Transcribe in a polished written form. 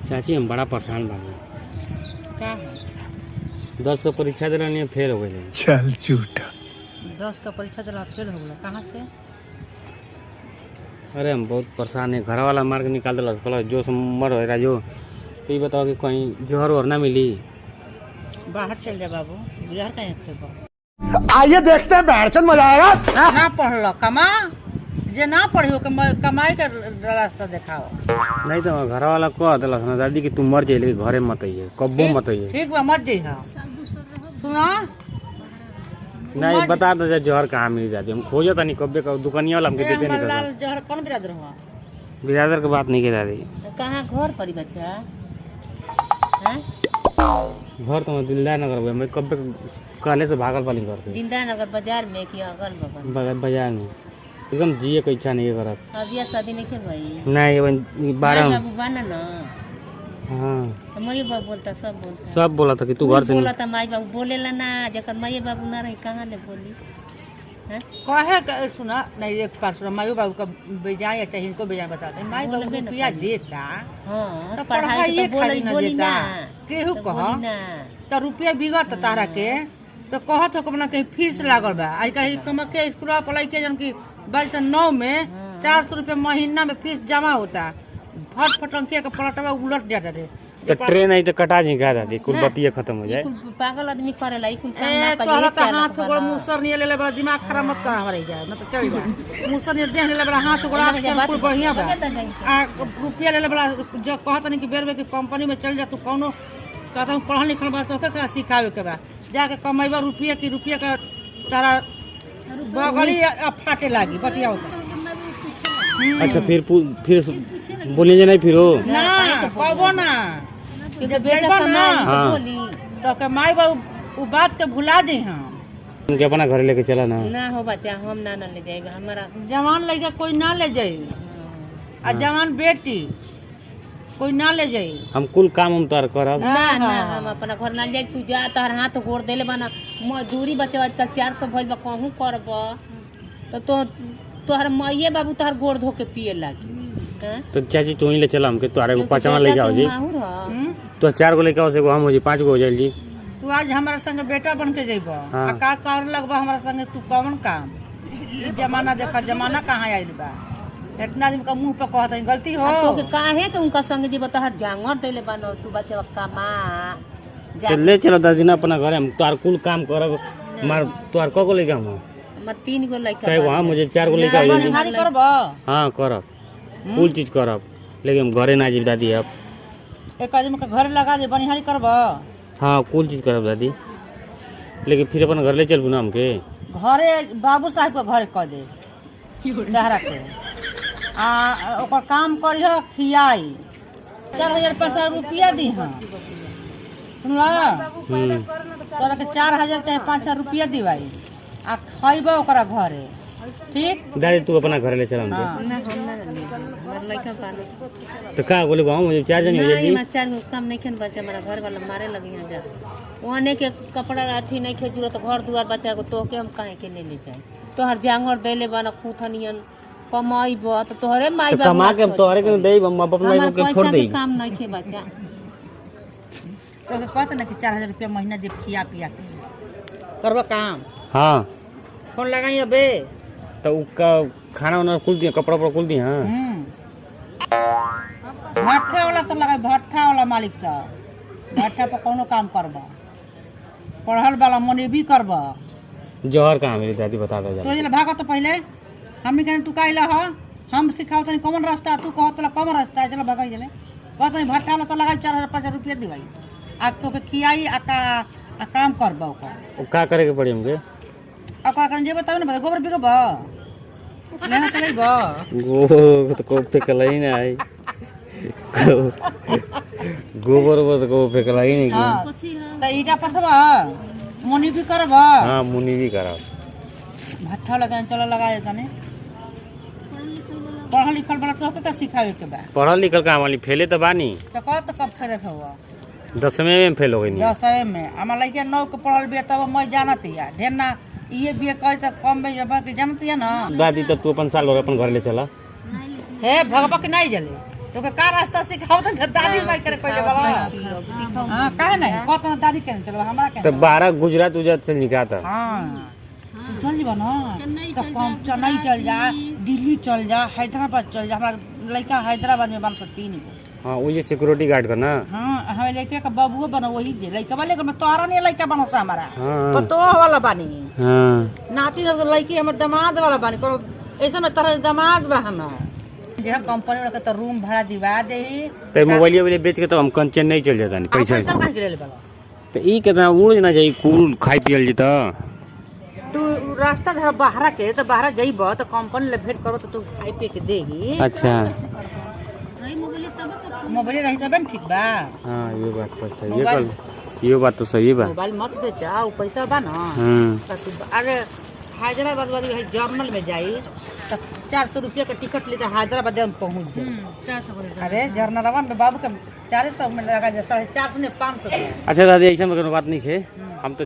चाची हम बड़ा परेशान बानी। क्या 10 का परीक्षा दे रही फेल हो गई। चल झूठा। 10 का परीक्षा दिला फेल हो गया? कहाँ से? अरे हम बहुत परेशान है। घर वाला मार्क निकाल दिला कहला जो मर होगा जो। तो ये बताओ कि कहीं जोहर और ना मिली। बाहर चल जा बाबू, बिहार कहीं थे आइए देखते हैं बैठचंद मजा आएगा। ना पढ़ लो कमा जे ना पढ़े हो कमाई का रास्ता दिखाओ। नहीं तो घर वाला कह दिला ना दादी कि तू मर जाइए लेकिन घरे मत आइए, कब्बो मत आइए। ठीक बा मत जइहा। सुना नहीं बता दो जोहर कहाँ मिल जाती। हम खोजो था नहीं कब्बे का दुकानिया वाला हमके देते नहीं लाल कर। जहर कौन बिरादर हुआ? बिरादर की बात नहीं की दादी। कहाँ घर पर बच्चा हैं? घर तो मैं दिलदार नगर में, मैं कब्बे काले से भागल वाली घर से दीनदयाल नगर बाजार में कि अगल बगल बाजार में एकदम जिए का इच्छा नहीं करत। अभी शादी नहीं खेल भाई। नहीं 12 बाबू बना ना। हाँ माई बाबू बोलता सब बोलता सब बोला था कि तू घर से बोला था माई बाबू बोलेला ना जकर माई बाबू ना रही कहाँ ले बोली कहे सुना नहीं एक बार सुना माई बाबू का बेजाय चाहे इनको बेजाय बताते माई बाबू रुपया देता तो पढ़ाई के बोली बोली ना केहू कह तो रुपया बिगत तारा के तो कहत हो कमना कहीं फीस लागल बा आज कहीं तुम के स्कूल पढ़ाई के जन की 9 में 400 रुपया महीना में फीस जमा होता फट फटंकिया के पलटवा उलट जाता रे। तो ट्रेन आई तो कटा जी गा दादी कुल बतिया खत्म हो जाए। पागल आदमी करेला ई कुल काम ना करे तो हाथ गोड़ मुसर नहीं ले बड़ा दिमाग खराब मत कर हमारे जाए मत चल जा मुसर नहीं देह ले बड़ा हाथ गोड़ कुल बढ़िया बा आ रुपया ले बड़ा जो कहत नहीं कि बेर की कंपनी में चल जा तू कोनो कहता हूं पढ़ल लिखल बा तो का सिखावे के बा जाके कमाईबा रुपया की रुपया का तारा बगली फाटे लागी बतियाओ। अच्छा फिर बोलिए नहीं फिर हो ना कहबो ना कि बेटा कमाई बोली तो के माई बाबू उ बात के भुला दे हम उनके अपना घर लेके चला ना। ना हो बच्चा हम ना ले जाएगा हमारा जवान लड़का कोई ना ले जाए आ जवान बेटी कोई ना ले जाए। हम कुल काम हम तोर करब ना ना हम अपना घर ना ले जाए। तू जा तोहर हाथ गोड़ देले बना मजदूरी बच्चा आजकल 400 भइल बा कहूं करब तो तोहर माइये बाबू तोहर गोड़ धो के पिए लागी। तो चाची तू ही ले चला हमके तोरे को 5वां ले जाओ जी। तो 4 को लेके आओ से हम हो जी 5 को हो जाए जी। तू आज हमारा संग बेटा बन के जइबो आ का कर लगबा हमारा संग तू कौन काम ई जमाना देखा जमाना कहां आइल बा इतना दिन का मुंह पे कहत है गलती हो तो के काहे के उनका संग जीव तोहर जांगर देले बनो तू बच्चा कमा चल चलो दादी ना अपना घर हम तोर कुल काम करब मार तोर को लेके हम मत 3 गो लइका कहे वहां मुझे 4 गो लेके आइए हां करब हां करब कुल चीज करब लेकिन हम घरे ना जीव दादी। अब एक आदमी का घर लगा दे बनिहारी करब हां कुल चीज करब दादी लेकिन फिर अपन घर ले चलबू ना हमके घरे बाबू साहब के घर कह दे डहरा के आ ओकर काम करियो खियाई 4500 रुपया दी हां सुनला तोरा के 4000 चाहे 5000 रुपया दिवाई आ खइबो ओकरा घरे ठीक दादी तू अपना घर ले चला हमके ना हम ना हमर लइका पाले तो का बोले गांव मुझे 4 जन हो जाई नहीं 4 गो काम नहीं खेन बच्चा हमारा घर वाला मारे लगी है जा ओने के कपड़ा अथी नहीं खे जरूरत घर दुआर बच्चा को तो के हम काहे के ले जाए तोहर जांगर देले बना खूथनियन कमाईबो तो तोहरे माई बाप कमा के तोहरे के देई हम अपन माई बाप के छोड़ देई काम नहीं खे बच्चा तो कहत ना कि 4000 रुपया महीना दे खिया पिया के करबा काम। हां फोन लगाई अबे तो उका खाना वाना कुल दिया कपड़ा पर कुल दिया भट्ठा वाला तो लगा भट्ठा वाला मालिक तो भट्ठा पर कोनो काम करबा पढ़ल वाला मने भी करबा जोहर कहां मेरी दादी बता दो जरा तो ये भागो तो पहले हम कहन तू काइला ह हम सिखाओ तनी कौन रास्ता तू कहत ला कौन रास्ता है चलो भागाई चले कहत नहीं भट्ठा वाला तो लगा 4000-5000 रुपया दिवाई आ तो के खियाई आ काम करबा ओ का करे के पड़ी हमके आ का करन जे बताओ ना गोबर बिगबा लेना चलेबा गो तो को फेकलाई ना आई गोबर तो को फेकलाई नहीं की त ईटा पथबा मुनी भी करबा हां मुनी भी करब भट्ठा लगा चलो लगा देता ने पढ़ल लिखल बड़ा तो का सिखावे के बा पढ़ल लिखल का वाली फेले तो बानी तो कब फेरे हुआ 10वें में फेल हो गई 10वें में हमार लइका 9 के पढ़ल बे तब मैं जानत या ढेर ना ये भी कह त कम में जब के जानत या ना दादी तब तू अपन साल हो अपन घर ले चला हे भगवा के नहीं जले तो का रास्ता सिखाओ तो दादी माई करे पहले वाला हां काहे नहीं कत दादी के चलो हमरा के तो 12 गुजरात उजरात से निकाता हां चल जीवा ना चेन्नई चल जा दिल्ली चल जा हैदराबाद चल जा हमरा लड़का हैदराबाद में बन 3 गो हां वो ये सिक्योरिटी गार्ड का ना हां हम लड़के का बाबूओ बना वही जे लड़का वाले में तोरा नहीं लड़का बनो सा हमारा हाँ। पर तो वाला बानी हां नाती न लड़की हमर दामाद वाला बानी को ऐसा न तरह दामाद बा हमार जे हम कंपनी वाला के रूम भाड़ा दिवा देही तो मोबाइल वाले बेच के तो हम चेन्नई चल जाता नहीं पैसा पैसा काहे के ले बाला तो ई कितना उड़ ना जाई कूल खाई पियल जीता तू रास्ता धर बाहर के तो बाहर जइब तो कंपनी ले भेंट करो तो तू खाई पे के देही अच्छा मोबाइल रही तब ठीक बा हां ये बात तो सही है कल ये बात तो सही बा मोबाइल मत बेचा वो पैसा बा ना तो तू अरे हैदराबाद वाली है जर्नल में जाई तो 400 रुपया का टिकट लेते हैदराबाद में पहुंच जाए 400 अरे जर्नलवा में बाबू का 400 में लगा जाता है 400 ने 500 अच्छा दादी ऐसा में कोनो बात नहीं है हम तो